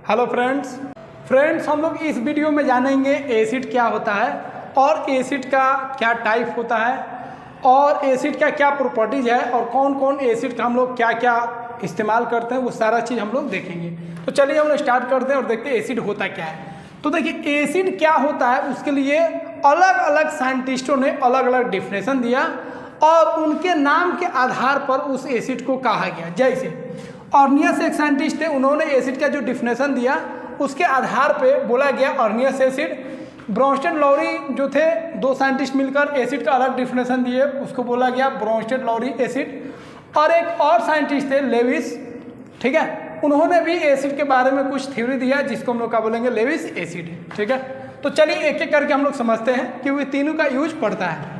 Hello friends हम लोग इस वीडियो में जानेंगे एसिड क्या होता है और एसिड का क्या टाइप होता है और एसिड का क्या प्रॉपर्टीज है और कौन कौन एसिड का हम लोग क्या क्या इस्तेमाल करते हैं, वो सारा चीज़ हम लोग देखेंगे। तो चलिए हम लोग स्टार्ट करते हैं और देखते हैं एसिड होता क्या है। तो देखिए एसिड क्या होता है, उसके लिए अलग अलग साइंटिस्टों ने अलग अलग डिफिनेशन दिया और उनके नाम के आधार पर उस एसिड को कहा गया। जैसे अर्नियस एक साइंटिस्ट थे, उन्होंने एसिड का जो डिफिनेशन दिया उसके आधार पे बोला गया अर्नियस एसिड। ब्रोंस्टेड लॉरी जो थे, दो साइंटिस्ट मिलकर एसिड का अलग डिफिनेशन दिए, उसको बोला गया ब्रोंस्टेड लॉरी एसिड। और एक और साइंटिस्ट थे लेविस, ठीक है, उन्होंने भी एसिड के बारे में कुछ थ्योरी दिया जिसको हम लोग क्या बोलेंगे, लेविस एसिड, ठीक है। तो चलिए एक एक करके हम लोग समझते हैं कि वे तीनों का यूज पड़ता है।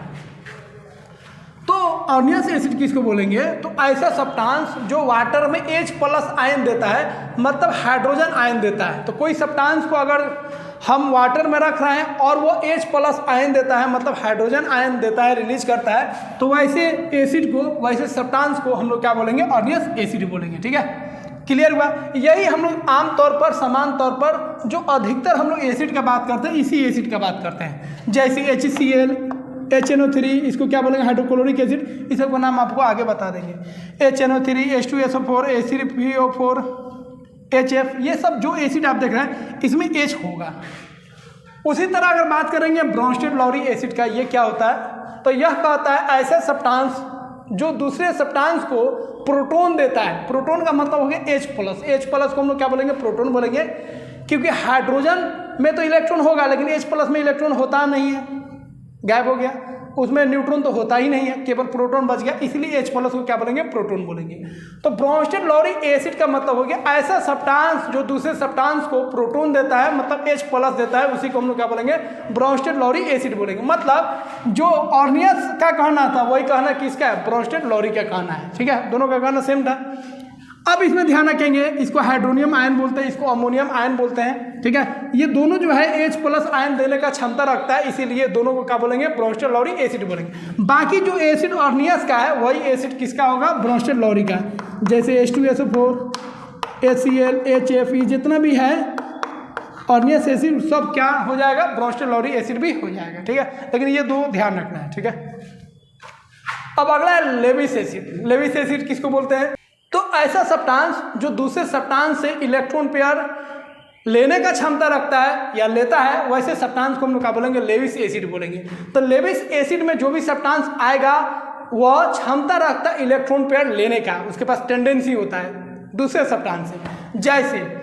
तो अर्नियस एसिड किसको बोलेंगे, तो ऐसा सब्सटेंस जो वाटर में H+ आयन देता है, मतलब हाइड्रोजन आयन देता है। तो कोई सब्सटेंस को अगर हम वाटर में रख रहे हैं और वो H+ आयन देता है, मतलब हाइड्रोजन आयन देता है, रिलीज करता है, तो वैसे एसिड को, वैसे सब्सटेंस को हम लोग क्या बोलेंगे, अर्नियस एसिड बोलेंगे, ठीक है। क्लियर हुआ। यही हम लोग आमतौर पर, समान तौर पर जो अधिकतर हम लोग एसिड का बात करते हैं, इसी एसिड का बात करते हैं। जैसे HCl, HNO3, इसको क्या बोलेंगे, हाइड्रोक्लोरिक एसिड, इस सबका नाम आपको आगे बता देंगे। HNO3, H2SO4, H3PO4, HF, ये सब जो एसिड आप देख रहे हैं इसमें H होगा। उसी तरह अगर बात करेंगे ब्रोंस्टेड लॉरी एसिड का, ये क्या होता है, तो यह कहता है ऐसा सब्सटेंस जो दूसरे सब्सटेंस को प्रोटॉन देता है। प्रोटॉन का मतलब हो गया H+ को हम लोग क्या बोलेंगे, प्रोटॉन बोलेंगे, क्योंकि हाइड्रोजन में तो इलेक्ट्रॉन होगा लेकिन H+ में इलेक्ट्रॉन होता नहीं है, गायब हो गया, उसमें न्यूट्रॉन तो होता ही नहीं है, केवल प्रोटॉन बच गया, इसलिए H+ को क्या बोलेंगे, प्रोटॉन बोलेंगे। तो ब्रोंस्टेड लॉरी एसिड का मतलब हो गया ऐसा सब्सटेंस जो दूसरे सब्सटेंस को प्रोटॉन देता है, मतलब H+ देता है, उसी को हम लोग क्या बोलेंगे, ब्रोंस्टेड लॉरी एसिड बोलेंगे। मतलब जो अर्नियस का कहना था वही कहना किसका है, ब्रोंस्टेड लॉरी का कहना है, ठीक है, दोनों का कहना सेम था। अब इसमें ध्यान रखेंगे, इसको हाइड्रोनियम आयन बोलते हैं, इसको अमोनियम आयन बोलते हैं, ठीक है। ये दोनों जो है H+ आयन देने का क्षमता रखता है, इसीलिए दोनों को क्या बोलेंगे, ब्रोंस्टेड लॉरी एसिड बोलेंगे। बाकी जो एसिड अर्नियस का है वही एसिड किसका होगा, ब्रोंस्टेड लॉरी का। जैसे H2SO4, HCl, HF, जितना भी है अर्नियस एसिड सब क्या हो जाएगा, ब्रोंस्टेड लॉरी एसिड भी हो जाएगा, ठीक है। लेकिन ये दो ध्यान रखना है, ठीक है। अब अगला है लेविस एसिड। लेविस एसिड किसको बोलते हैं, तो ऐसा सब्सटेंस जो दूसरे सब्सटेंस से इलेक्ट्रॉन पेयर लेने का क्षमता रखता है या लेता है, वैसे सब्सटेंस को हम लोग क्या बोलेंगे, लेविस एसिड बोलेंगे। तो लेविस एसिड में जो भी सब्सटेंस आएगा वह क्षमता रखता है इलेक्ट्रॉन पेयर लेने का, उसके पास टेंडेंसी होता है दूसरे सब्सटेंस से। जैसे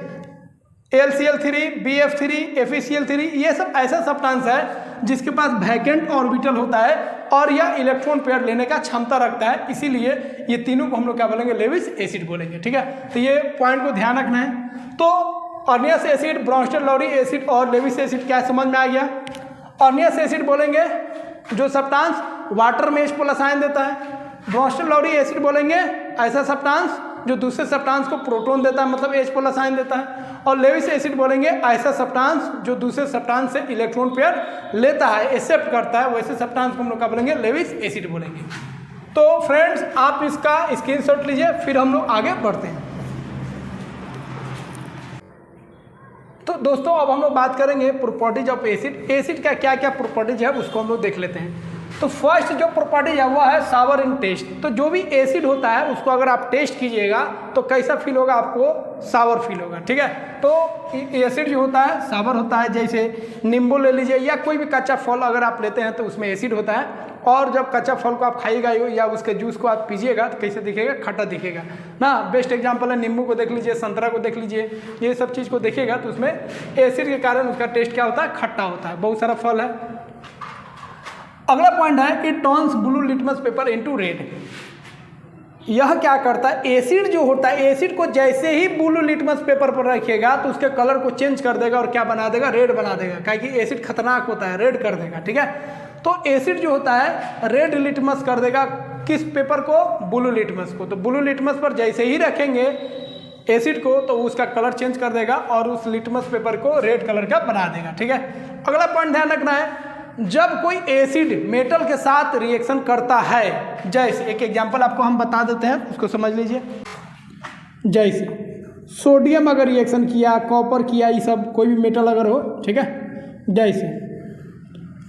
LCl3, BF3, FeCl3, ये सब ऐसा सब्सटेंस है जिसके पास वैकेंट ऑर्बिटल होता है और यह इलेक्ट्रॉन पेयर लेने का क्षमता रखता है, इसीलिए ये तीनों को हम लोग क्या बोलेंगे, लेविस एसिड बोलेंगे, ठीक है। तो ये पॉइंट को ध्यान रखना है। तो अर्नियस एसिड, ब्रोंस्टेड लॉरी एसिड और लेविस एसिड क्या समझ में आ गया। अर्नियस एसिड बोलेंगे जो सब्सटेंस वाटर में H+ आयन देता है। ब्रोंस्टेड लॉरी एसिड बोलेंगे ऐसा सब्सटेंस जो दूसरे सब्सटेंस को प्रोटॉन देता है, मतलब H+ आयन देता है। और लेविस एसिड बोलेंगे ऐसा सब्सटेंस जो दूसरे सब्सटेंस से इलेक्ट्रॉन पेयर लेता है, एक्सेप्ट करता है, वैसे सब्सटेंस को हम लोग क्या बोलेंगे, लेविस एसिड बोलेंगे। तो फ्रेंड्स आप इसका स्क्रीनशॉट लीजिए, फिर हम लोग आगे बढ़ते हैं। तो दोस्तों अब हम लोग बात करेंगे प्रॉपर्टीज ऑफ एसिड। एसिड का क्या क्या प्रॉपर्टीज है उसको हम लोग देख लेते हैं। तो फर्स्ट जो प्रॉपर्टीज है वह है सावर इन टेस्ट। तो जो भी एसिड होता है उसको अगर आप टेस्ट कीजिएगा तो कैसा फील होगा, आपको सावर फील होगा, ठीक है। तो एसिड जो होता है सावर होता है। जैसे नींबू ले लीजिए या कोई भी कच्चा फल अगर आप लेते हैं तो उसमें एसिड होता है, और जब कच्चा फल को आप खाइएगा या उसके जूस को आप पीजिएगा तो कैसे दिखेगा, खट्टा दिखेगा ना। बेस्ट एग्जांपल है नींबू को देख लीजिए, संतरा को देख लीजिए, ये सब चीज़ को देखिएगा तो उसमें एसिड के कारण उसका टेस्ट क्या होता है, खट्टा होता है। बहुत सारा फल है। अगला पॉइंट है it turns blue litmus paper into red. यह क्या करता है, एसिड जो होता है, एसिड को जैसे ही ब्लू लिटमस पेपर पर रखिएगा तो उसके कलर को चेंज कर देगा और क्या बना देगा, रेड बना देगा, क्योंकि एसिड खतरनाक होता है, रेड कर देगा, ठीक है। तो एसिड जो होता है रेड लिटमस कर देगा किस पेपर को, ब्लू लिटमस को। तो ब्लू लिटमस पर जैसे ही रखेंगे एसिड को तो उसका कलर चेंज कर देगा और उस लिटमस पेपर को रेड कलर का बना देगा, ठीक है। अगला पॉइंट ध्यान रखना है, जब कोई एसिड मेटल के साथ रिएक्शन करता है, जैसे एक एग्जांपल आपको हम बता देते हैं, उसको समझ लीजिए। जैसे सोडियम अगर रिएक्शन किया, कॉपर किया, ये सब कोई भी मेटल अगर हो, ठीक है, जैसे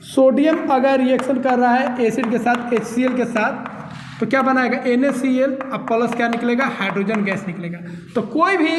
सोडियम अगर रिएक्शन कर रहा है एसिड के साथ HCl के साथ, तो क्या बनाएगा NaCl, अब प्लस क्या निकलेगा, हाइड्रोजन गैस निकलेगा। तो कोई भी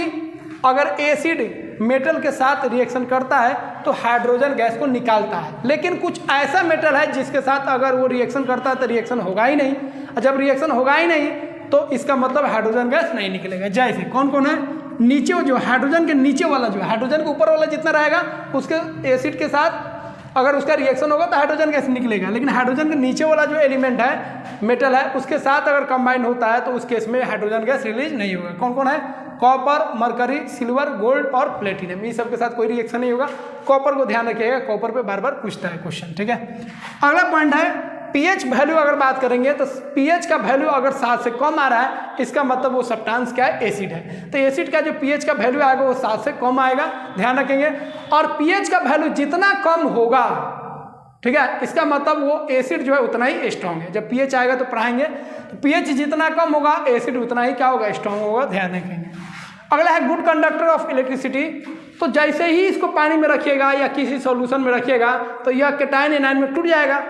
अगर एसिड मेटल के साथ रिएक्शन करता है तो हाइड्रोजन गैस को निकालता है, लेकिन कुछ ऐसा मेटल है जिसके साथ अगर वो रिएक्शन करता है तो रिएक्शन होगा ही नहीं, और जब रिएक्शन होगा ही नहीं तो इसका मतलब हाइड्रोजन गैस नहीं निकलेगा। जैसे कौन कौन है, नीचे जो हाइड्रोजन के नीचे वाला, जो हाइड्रोजन के ऊपर वाला जितना रहेगा उसके एसिड के साथ अगर उसका रिएक्शन होगा तो हाइड्रोजन गैस निकलेगा, लेकिन हाइड्रोजन के नीचे वाला जो एलिमेंट है, मेटल है, उसके साथ अगर कंबाइन होता है तो उस केस में हाइड्रोजन गैस रिलीज नहीं होगा। कौन कौन है, कॉपर, मरकरी, सिल्वर, गोल्ड और प्लेटिनम, ये सब के साथ कोई रिएक्शन नहीं होगा। कॉपर को ध्यान रखिएगा, कॉपर पे बार बार पूछता है क्वेश्चन, ठीक है। अगला पॉइंट है पीएच वैल्यू। अगर बात करेंगे तो पीएच का वैल्यू अगर 7 से कम आ रहा है, इसका मतलब वो सब्सटेंस क्या है, एसिड है। तो एसिड का जो पीएच का वैल्यू आएगा वो 7 से कम आएगा, ध्यान रखेंगे। और पीएच का वैल्यू जितना कम होगा, ठीक है, इसका मतलब वो एसिड जो है उतना ही स्ट्रॉन्ग है। जब पीएच आएगा तो पढ़ाएंगे, तो पीएच जितना कम होगा एसिड उतना ही क्या होगा, स्ट्रॉन्ग होगा, ध्यान रखेंगे। अगला है गुड कंडक्टर ऑफ इलेक्ट्रिसिटी। तो जैसे ही इसको पानी में रखिएगा या किसी सॉल्यूशन में रखिएगा तो यह केटायन एनायन में टूट जाएगा।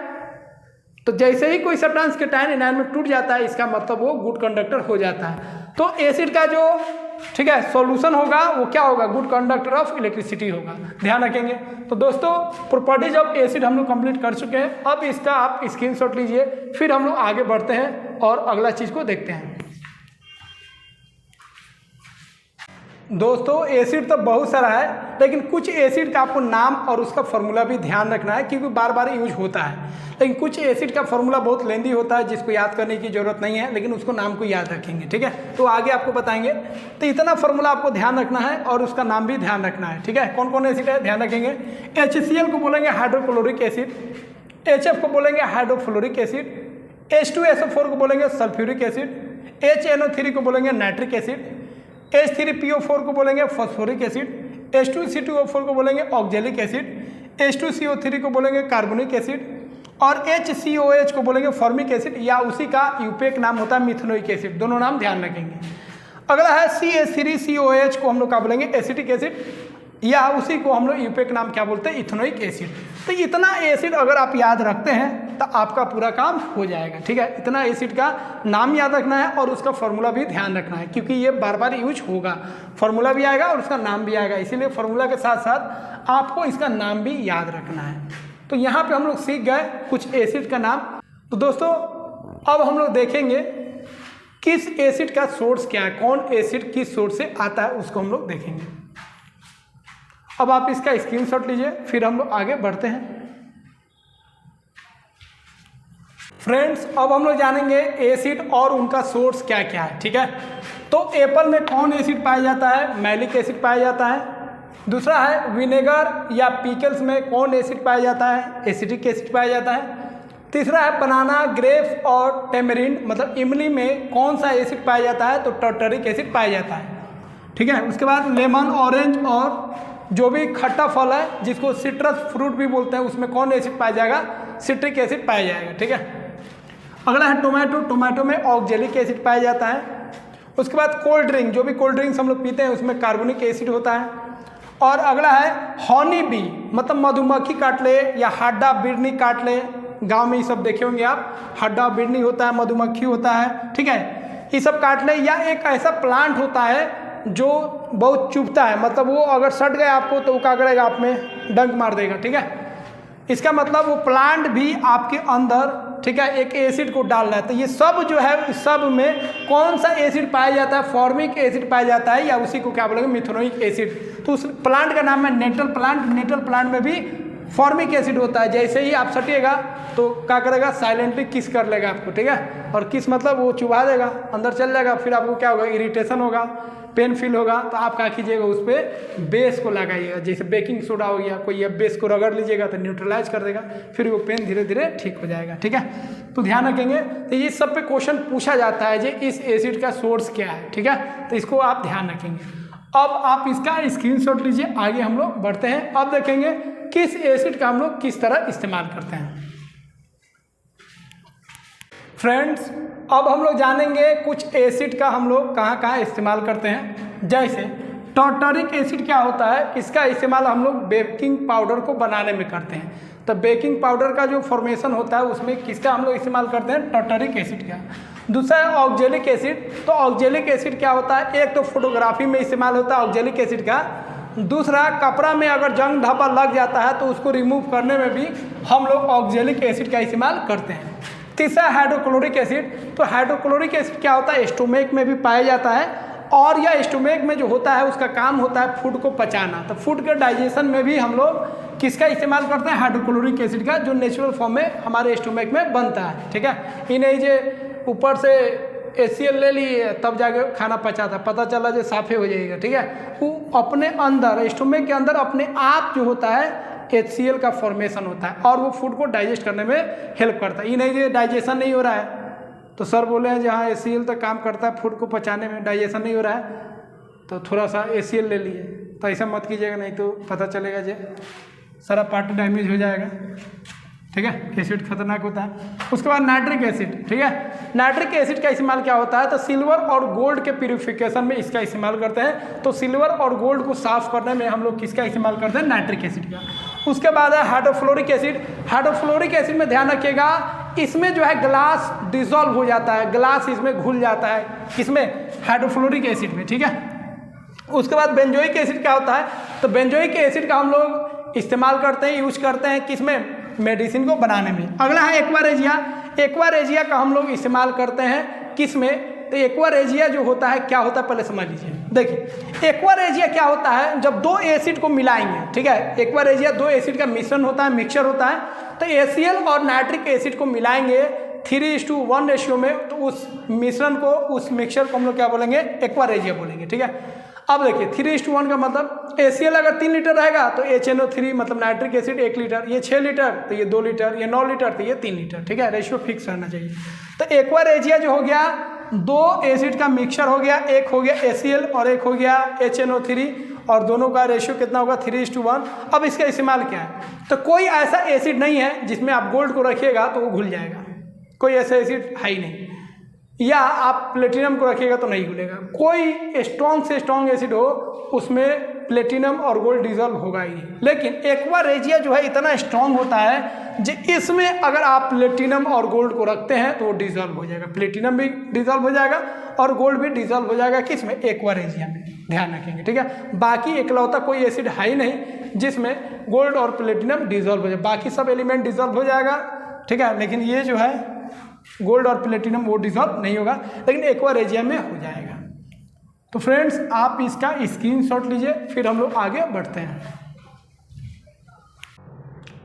तो जैसे ही कोई सब्सटेंस केटायन एनायन में टूट जाता है, इसका मतलब वो गुड कंडक्टर हो जाता है। तो एसिड का जो, ठीक है, सॉल्यूशन होगा वो क्या होगा, गुड कंडक्टर ऑफ इलेक्ट्रिसिटी होगा, ध्यान रखेंगे। तो दोस्तों प्रॉपर्टीज ऑफ एसिड हम लोग कंप्लीट कर चुके हैं। अब इसका आप स्क्रीनशॉट लीजिए, फिर हम लोग आगे बढ़ते हैं और अगला चीज़ को देखते हैं। दोस्तों एसिड तो बहुत सारा है, लेकिन कुछ एसिड का आपको नाम और उसका फॉर्मूला भी ध्यान रखना है, क्योंकि बार बार यूज होता है। लेकिन कुछ एसिड का फॉर्मूला बहुत लेंदी होता है जिसको याद करने की जरूरत नहीं है, लेकिन उसको नाम को याद रखेंगे, ठीक है, तो आगे आपको बताएंगे। तो इतना फॉर्मूला आपको ध्यान रखना है और उसका नाम भी ध्यान रखना है, ठीक है। कौन कौन एसिड है ध्यान रखेंगे। HCl को बोलेंगे हाइड्रोक्लोरिक एसिड, HF को बोलेंगे हाइड्रोफ्लोरिक एसिड, H2SO4 को बोलेंगे सल्फ्यूरिक एसिड, HNO3 को बोलेंगे नाइट्रिक एसिड, H3PO4 को बोलेंगे फॉस्फोरिक एसिड, H2C2O4 को बोलेंगे ऑक्जेलिक एसिड, H2CO3 को बोलेंगे कार्बोनिक एसिड और HCOH को बोलेंगे फॉर्मिक एसिड, या उसी का यूपेक नाम होता है मिथेनोइक एसिड। दोनों नाम ध्यान रखेंगे। अगला है CH3COH को हम लोग क्या बोलेंगे, एसिटिक एसिड, या उसी को हम लोग यूपेक नाम क्या बोलते हैं, इथेनोइक एसिड। तो इतना एसिड अगर आप याद रखते हैं तो आपका पूरा काम हो जाएगा, ठीक है। इतना एसिड का नाम याद रखना है और उसका फॉर्मूला भी ध्यान रखना है, क्योंकि ये बार बार यूज होगा, फॉर्मूला भी आएगा और उसका नाम भी आएगा, इसीलिए फॉर्मूला के साथ साथ आपको इसका नाम भी याद रखना है। तो यहाँ पे हम लोग सीख गए कुछ एसिड का नाम। तो दोस्तों अब हम लोग देखेंगे किस एसिड का सोर्स क्या है, कौन एसिड किस सोर्स से आता है, उसको हम लोग देखेंगे। अब आप इसका स्क्रीनशॉट लीजिए, फिर हम लोग आगे बढ़ते हैं। फ्रेंड्स अब हम लोग जानेंगे एसिड और उनका सोर्स क्या क्या है, ठीक है। तो एप्पल में कौन एसिड पाया जाता है, मैलिक एसिड पाया जाता है। दूसरा है विनेगर या पिकल्स में कौन एसिड पाया जाता है, एसिटिक एसिड पाया जाता है। तीसरा है बनाना, ग्रेप्स और टेमरिंड मतलब इमली में कौन सा एसिड पाया जाता है, तो टार्टरिक एसिड पाया जाता है, ठीक है। उसके बाद लेमन, ऑरेंज और जो भी खट्टा फल है जिसको सिट्रस फ्रूट भी बोलते हैं, उसमें कौन एसिड पाया जाएगा, सिट्रिक एसिड पाया जाएगा, ठीक है। अगला है टोमेटो, टोमेटो में ऑक्जेलिक एसिड पाया जाता है। उसके बाद कोल्ड ड्रिंक, जो भी कोल्ड ड्रिंक्स हम लोग पीते हैं उसमें कार्बोनिक एसिड होता है। और अगला है हनी बी मतलब मधुमक्खी काट ले या हड्डा बिरनी काट ले, गांव में ये सब देखे होंगे आप, हड्डा बिरनी होता है, मधुमक्खी होता है, ठीक है, ये सब काट ले। या एक ऐसा प्लांट होता है जो बहुत चुभता है, मतलब वो अगर सट गया आपको तो वो क्या करेगा, आप में डंक मार देगा, ठीक है। इसका मतलब वो प्लांट भी आपके अंदर, ठीक है, एक एसिड को डाल रहा है। तो ये सब जो है, इस सब में कौन सा एसिड पाया जाता है, फॉर्मिक एसिड पाया जाता है, या उसी को क्या बोलेंगे, मिथेनोइक एसिड। तो उस प्लांट का नाम है नेटल प्लांट। नेटल प्लांट में भी फॉर्मिक एसिड होता है। जैसे ही आप सटिएगा तो क्या करेगा, साइलेंटली किस कर लेगा आपको, ठीक है। और किस मतलब वो चुभा देगा, अंदर चल जाएगा, फिर आपको क्या होगा, इरिटेशन होगा, पेन फील होगा। तो आप क्या कीजिएगा, उस पर बेस को लगाइएगा, जैसे बेकिंग सोडा हो गया कोई, या बेस को रगड़ लीजिएगा तो न्यूट्रलाइज कर देगा, फिर वो पेन धीरे धीरे ठीक हो जाएगा, ठीक है। तो ध्यान रखेंगे। तो ये सब पे क्वेश्चन पूछा जाता है, जी इस एसिड का सोर्स क्या है, ठीक है, तो इसको आप ध्यान रखेंगे। अब आप इसका स्क्रीनशॉट लीजिए, आगे हम लोग बढ़ते हैं। अब देखेंगे किस एसिड का हम लोग किस तरह इस्तेमाल करते हैं। फ्रेंड्स अब हम लोग जानेंगे कुछ एसिड का हम लोग कहाँ कहाँ इस्तेमाल करते हैं। जैसे टार्टरिक एसिड क्या होता है, इसका इस्तेमाल हम लोग बेकिंग पाउडर को बनाने में करते हैं। तो बेकिंग पाउडर का जो फॉर्मेशन होता है उसमें किसका हम लोग इस्तेमाल करते हैं, टार्टरिक एसिड का। दूसरा है ऑक्जेलिक एसिड। तो ऑक्जेलिक एसिड क्या होता है, एक तो फोटोग्राफी में इस्तेमाल होता है ऑक्जेलिक एसिड का, दूसरा कपड़ा में अगर जंग धब्बा लग जाता है तो उसको रिमूव करने में भी हम लोग ऑक्जेलिक एसिड का इस्तेमाल करते हैं। तीसरा हाइड्रोक्लोरिक एसिड। तो हाइड्रोक्लोरिक एसिड क्या होता है, स्टोमेक में भी पाया जाता है और यह स्टोमेक में जो होता है उसका काम होता है फूड को पचाना। तो फूड के डाइजेशन में भी हम लोग किसका इस्तेमाल करते हैं, हाइड्रोक्लोरिक एसिड का, जो नेचुरल फॉर्म में हमारे स्टोमेक में बनता है। ठीक है, ये नहीं जो ऊपर से HCl ले लिए तब जाके खाना पचा था, पता चला जो साफे हो जाएगा। ठीक है, वो अपने अंदर स्टोमेक के अंदर अपने आप जो होता है HCl का फॉर्मेशन होता है और वो फूड को डाइजेस्ट करने में हेल्प करता है। ये नहीं जो डाइजेशन नहीं हो रहा है तो सर बोले हैं जहाँ HCl तक काम करता है फूड को पचाने में, डाइजेशन नहीं हो रहा है तो थोड़ा सा HCl ले लिए, तो ऐसा मत कीजिएगा, नहीं तो पता चलेगा जो सारा पार्ट डैमेज हो जाएगा। ठीक है, एसिड खतरनाक होता है। उसके बाद नाइट्रिक एसिड। ठीक है, नाइट्रिक एसिड का इस्तेमाल क्या होता है, तो सिल्वर और गोल्ड के प्यूरिफिकेशन में इसका इस्तेमाल करते हैं। तो सिल्वर और गोल्ड को साफ करने में हम लोग किसका इस्तेमाल करते हैं, नाइट्रिक एसिड का। उसके बाद है हाइड्रोफ्लोरिक एसिड। हाइड्रोफ्लोरिक एसिड में ध्यान रखिएगा, इसमें जो है ग्लास डिसॉल्व हो जाता है, ग्लास इसमें घुल जाता है, किसमें, हाइड्रोफ्लोरिक एसिड में। ठीक है, उसके बाद बेंजोइक एसिड क्या होता है, तो बेंजोइक एसिड का हम लोग इस्तेमाल करते हैं, यूज करते हैं किसमें, मेडिसिन को बनाने में। अगला है एक्वारेजिया। एक्वारेजिया का हम लोग इस्तेमाल करते हैं किसमें, तो एक्वारेजिया जो होता है क्या होता है पहले समझ लीजिए। देखिए एक्वारेजिया क्या होता है, जब दो एसिड को मिलाएंगे, ठीक है, एक्वारेजिया दो एसिड का मिश्रण होता है, मिक्सचर होता है, तो HCl और नाइट्रिक एसिड को मिलाएंगे 3:1 रेशियो में, तो उस मिश्रण को, उस मिक्सचर को हम लोग क्या बोलेंगे, एक्वारेजिया बोलेंगे। ठीक है, अब देखिए 3:1 का मतलब HCl अगर 3 लीटर रहेगा तो HNO3 मतलब नाइट्रिक एसिड 1 लीटर, ये 6 लीटर तो ये 2 लीटर, ये 9 लीटर तो ये 3 लीटर। ठीक है, रेशियो फिक्स रहना चाहिए। तो एक्वारेजिया जो हो गया, दो एसिड का मिक्सचर हो गया, एक हो गया HCl और एक हो गया HNO3 और दोनों का रेशियो कितना होगा, 3:1। अब इसका इस्तेमाल क्या है, तो कोई ऐसा एसिड नहीं है जिसमें आप गोल्ड को रखिएगा तो वो घुल जाएगा, कोई ऐसा एसिड है ही नहीं, या आप प्लेटिनम को रखिएगा तो नहीं घुलेगा। कोई स्ट्रॉन्ग से स्ट्रॉन्ग एसिड हो उसमें प्लेटिनम और गोल्ड डिजॉल्व होगा ही नहीं। लेकिन एक्वारेजिया जो है इतना स्ट्रॉन्ग होता है जो इसमें अगर आप प्लेटिनम और गोल्ड को रखते हैं तो वो डिजॉल्व हो जाएगा, प्लेटिनम भी डिजॉल्व हो जाएगा और गोल्ड भी डिजॉल्व हो जाएगा, किसमें, एक्वारेजिया में। ध्यान रखेंगे। ठीक है, बाकी इकलौता कोई एसिड है ही नहीं जिसमें गोल्ड और प्लेटिनम डिजॉल्व हो जाए, बाकी सब एलिमेंट डिजॉल्व हो जाएगा। ठीक है, लेकिन ये जो है गोल्ड और प्लेटिनम वो डिजॉल्व नहीं होगा, लेकिन एक्वारेजिया में हो जाएगा। तो फ्रेंड्स आप इसका स्क्रीनशॉट लीजिए, फिर हम लोग आगे बढ़ते हैं।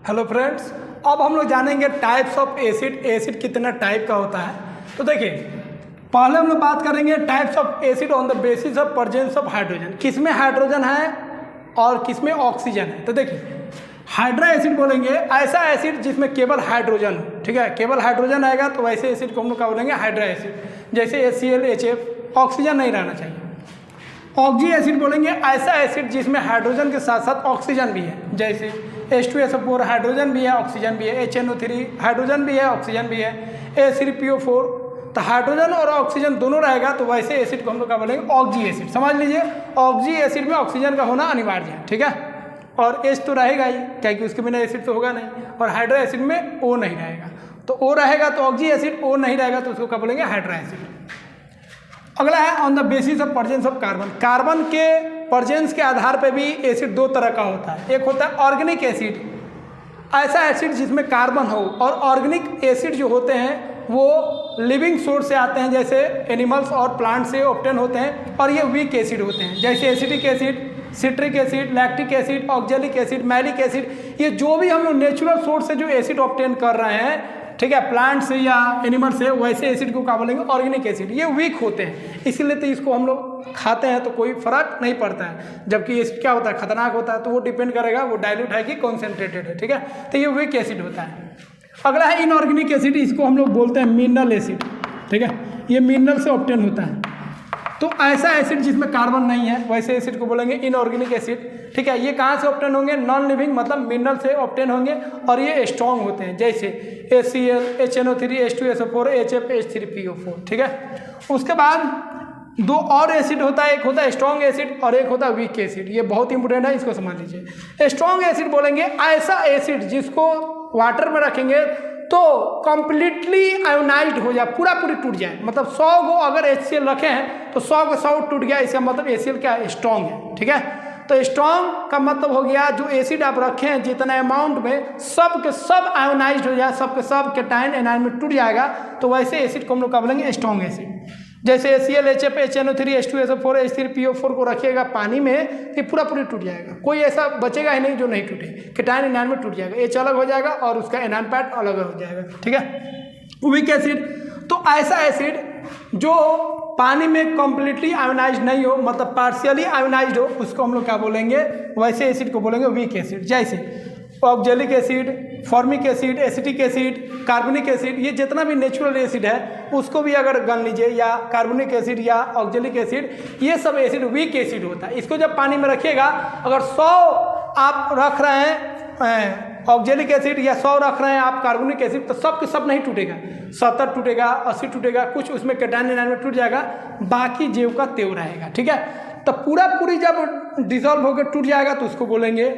हेलो फ्रेंड्स, अब हम लोग जानेंगे टाइप्स ऑफ एसिड, एसिड कितना टाइप का होता है। तो देखिए पहले हम लोग बात करेंगे types of acid on the basis of presence of hydrogen, किसमें हाइड्रोजन है और किसमें ऑक्सीजन है। तो देखिए हाइड्रा एसिड बोलेंगे ऐसा एसिड जिसमें केवल हाइड्रोजन हो। ठीक है, केवल हाइड्रोजन आएगा तो वैसे एसिड को हम लोग क्या बोलेंगे, हाइड्रा एसिड, जैसे HCl HF, ऑक्सीजन नहीं रहना चाहिए। ऑक्जी एसिड बोलेंगे ऐसा एसिड जिसमें हाइड्रोजन के साथ साथ ऑक्सीजन भी है, जैसे H2SO4 हाइड्रोजन भी है ऑक्सीजन भी है, HNO3 हाइड्रोजन भी है ऑक्सीजन भी है, A3PO4, तो हाइड्रोजन और ऑक्सीजन दोनों रहेगा तो वैसे एसिड को हम लोग क्या बोलेंगे, ऑक्जी एसिड। समझ लीजिए ऑक्जी एसिड में ऑक्सीजन का होना अनिवार्य है। ठीक है, और H तो रहेगा ही क्योंकि उसके बिना एसिड तो होगा नहीं, और हाइड्रा एसिड में O नहीं रहेगा, तो O रहेगा तो ऑक्जी एसिड, O नहीं रहेगा तो उसको क्या बोलेंगे, हाइड्रा एसिड। अगला है on the basis of presence of carbon. Carbon के प्रेजेंस के आधार पर भी एसिड दो तरह का होता है, एक होता है ऑर्गेनिक एसिड, ऐसा एसिड जिसमें कार्बन हो, और ऑर्गेनिक एसिड जो होते हैं वो लिविंग सोर्स से आते हैं, जैसे एनिमल्स और प्लांट से ऑब्टेन होते हैं, और ये वीक एसिड होते हैं, जैसे acetic acid, citric acid, lactic acid, oxalic acid, malic acid. ये जो भी हम लोग नेचुरल सोर्स से जो एसिड ऑब्टेन कर रहे हैं, ठीक है, प्लांट से या एनिमल से, वैसे एसिड को क्या बोलेंगे, ऑर्गेनिक एसिड। ये वीक होते हैं, इसीलिए तो इसको हम लोग खाते हैं तो कोई फर्क नहीं पड़ता है, जबकि एसिड क्या होता है, खतरनाक होता है, तो वो डिपेंड करेगा वो डाइल्यूट है कि कॉन्सेंट्रेटेड है। ठीक है, तो ये वीक एसिड होता है। अगला है इनऑर्गेनिक एसिड, इसको हम लोग बोलते हैं मिनरल एसिड। ठीक है, ये मिनरल से ऑब्टेन होता है, तो ऐसा एसिड जिसमें कार्बन नहीं है वैसे एसिड को बोलेंगे इनऑर्गेनिक एसिड। ठीक है, ये कहाँ से ऑब्टेन होंगे, नॉन लिविंग मतलब मिनरल से ऑब्टेन होंगे, और ये स्ट्रॉन्ग होते हैं, जैसे HCl, HNO3, H2SO4, HF, H3PO4। ठीक है, उसके बाद दो और एसिड होता है, एक होता है स्ट्रॉन्ग एसिड और एक होता है वीक एसिड। ये बहुत इंपॉर्टेंट है, इसको समझ लीजिए। स्ट्रॉन्ग एसिड बोलेंगे ऐसा एसिड जिसको वाटर में रखेंगे तो कंप्लीटली आयोनाइज्ड हो जाए, पूरा पूरी टूट जाए। मतलब 100 को अगर HCl रखे हैं तो 100 को 100 टूट गया, इसका मतलब HCl क्या है, स्ट्रॉन्ग है। ठीक है, तो स्ट्रॉन्ग का मतलब हो गया जो एसिड आप रखे हैं जितना अमाउंट में सब के सब आयोनाइज्ड हो जाए, सब के सब कैटायन एनायन में टूट जाएगा, तो वैसे एसिड को हम लोग क्या बोलेंगे, स्ट्रॉन्ग एसिड। जैसे HCl, HF, HNO3, H2SO4, H3PO4 को रखिएगा पानी में, ये पूरा पूरी टूट जाएगा, कोई ऐसा बचेगा ही नहीं जो नहीं टूटे, कैटायन एनायन में टूट जाएगा, H अलग हो जाएगा और उसका एनायन पैड अलग हो जाएगा। ठीक है, वीक एसिड तो ऐसा एसिड जो पानी में कंप्लीटली आयोनाइज्ड नहीं हो, मतलब पार्शियली आयोनाइज्ड हो, उसको हम लोग क्या बोलेंगे, वैसे एसिड को बोलेंगे वीक एसिड। जैसे oxalic acid, formic acid, acetic acid, कार्बनिक एसिड, ये जितना भी नेचुरल एसिड है उसको भी अगर गन लीजिए, या कार्बनिक एसिड या ऑक्जेलिक एसिड, ये सब एसिड वीक एसिड होता है। इसको जब पानी में रखिएगा, अगर 100 आप रख रहे हैं ऑक्जेलिक एसिड या 100 रख रहे हैं आप कार्बनिक एसिड, तो सब के सब नहीं टूटेगा, 70 टूटेगा, 80 टूटेगा, कुछ उसमें कैटायन एनायन में टूट जाएगा, बाकी जेव का तेव रहेगा। ठीक है, तो पूरा पूरी जब डिसॉल्व होकर टूट जाएगा तो उसको बोलेंगे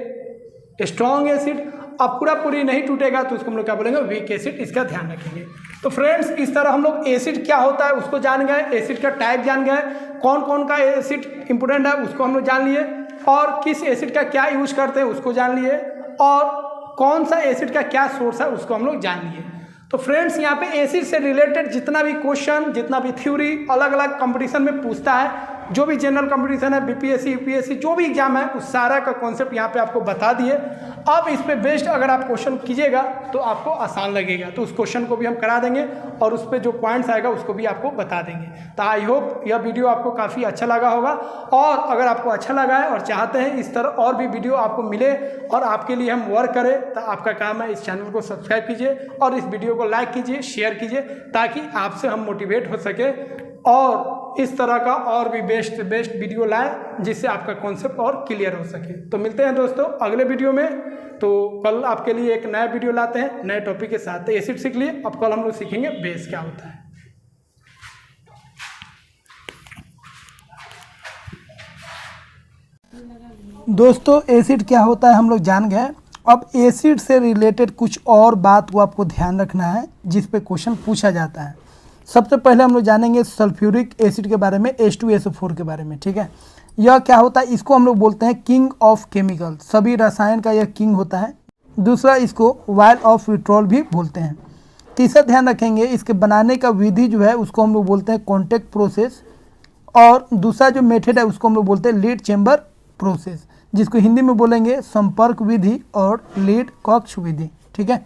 स्ट्रॉन्ग एसिड। अब पूरा पूरी नहीं टूटेगा तो उसको हम लोग क्या बोलेंगे, वीक एसिड। इसका ध्यान रखेंगे। तो फ्रेंड्स, इस तरह हम लोग एसिड क्या होता है उसको जान गए, एसिड का टाइप जान गए, कौन कौन का एसिड इंपोर्टेंट है उसको हम लोग जान लिए, और किस एसिड का क्या यूज करते हैं उसको जान लिए, और कौन सा एसिड का क्या सोर्स है उसको हम लोग जान लिए। तो फ्रेंड्स, यहाँ पे एसिड से रिलेटेड जितना भी क्वेश्चन, जितना भी थ्योरी अलग अलग कंपटीशन में पूछता है, जो भी जनरल कंपटीशन है, BPSC UPSC जो भी एग्जाम है, उस सारा का कॉन्सेप्ट यहाँ पे आपको बता दिए। अब इस पे बेस्ड अगर आप क्वेश्चन कीजिएगा तो आपको आसान लगेगा, तो उस क्वेश्चन को भी हम करा देंगे और उस पर जो पॉइंट्स आएगा उसको भी आपको बता देंगे। तो आई होप यह वीडियो आपको काफ़ी अच्छा लगा होगा, और अगर आपको अच्छा लगा है और चाहते हैं इस तरह और भी वीडियो आपको मिले और आपके लिए हम वर्क करें, तो आपका काम है इस चैनल को सब्सक्राइब कीजिए और इस वीडियो को लाइक कीजिए, शेयर कीजिए, ताकि आपसे हम मोटिवेट हो सके और इस तरह का और भी बेस्ट से बेस्ट वीडियो लाएं जिससे आपका कॉन्सेप्ट और क्लियर हो सके। तो मिलते हैं दोस्तों अगले वीडियो में। तो कल आपके लिए एक नया वीडियो लाते हैं नए टॉपिक के साथ। तो एसिड सीख लिए, अब कल हम लोग सीखेंगे बेस क्या होता है। दोस्तों, एसिड क्या होता है हम लोग जान गए। अब एसिड से रिलेटेड कुछ और बात को आपको ध्यान रखना है जिस पे क्वेश्चन पूछा जाता है। सबसे पहले हम लोग जानेंगे सल्फ्यूरिक एसिड के बारे में, H2SO4 के बारे में। ठीक है, यह क्या होता है, इसको हम लोग बोलते हैं किंग ऑफ केमिकल, सभी रसायन का यह किंग होता है। दूसरा, इसको वायल ऑफ विट्रॉल भी बोलते हैं। तीसरा ध्यान रखेंगे, इसके बनाने का विधि जो है उसको हम लोग बोलते हैं कॉन्टैक्ट प्रोसेस, और दूसरा जो मेथड है उसको हम लोग बोलते हैं लीड चेम्बर प्रोसेस, जिसको हिंदी में बोलेंगे संपर्क विधि और लीड कक्ष विधि। ठीक है,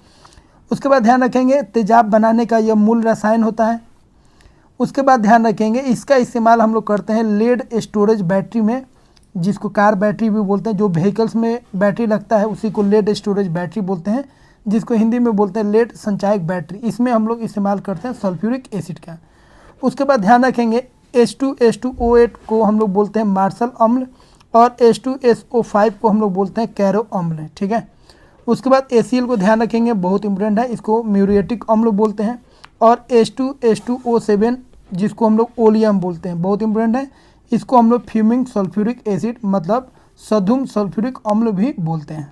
उसके बाद ध्यान रखेंगे तेजाब बनाने का यह मूल रसायन होता है। उसके बाद ध्यान रखेंगे इसका इस्तेमाल हम लोग करते हैं लेड स्टोरेज बैटरी में, जिसको कार बैटरी भी बोलते हैं। जो व्हीकल्स में बैटरी लगता है उसी को लेड स्टोरेज बैटरी बोलते हैं, जिसको हिंदी में बोलते हैं लेड संचायक बैटरी। इसमें हम लोग इस्तेमाल करते हैं सल्फ्यूरिक एसिड का। उसके बाद ध्यान रखेंगे H2H2O8 को हम लोग बोलते हैं मार्शल अम्ल, और H2SO5 को हम लोग बोलते हैं कैरो अम्ल। ठीक है, उसके बाद ACl को ध्यान रखेंगे, बहुत इंपॉर्टेंट है, इसको म्यूरिएटिक अम्ल बोलते हैं। और H2H2O7 जिसको हम लोग ओलियम बोलते हैं, बहुत इंपॉर्टेंट है, इसको हम लोग फ्यूमिंग सल्फ्यूरिक एसिड मतलब सधुम सल्फ्यूरिक अम्ल भी बोलते हैं।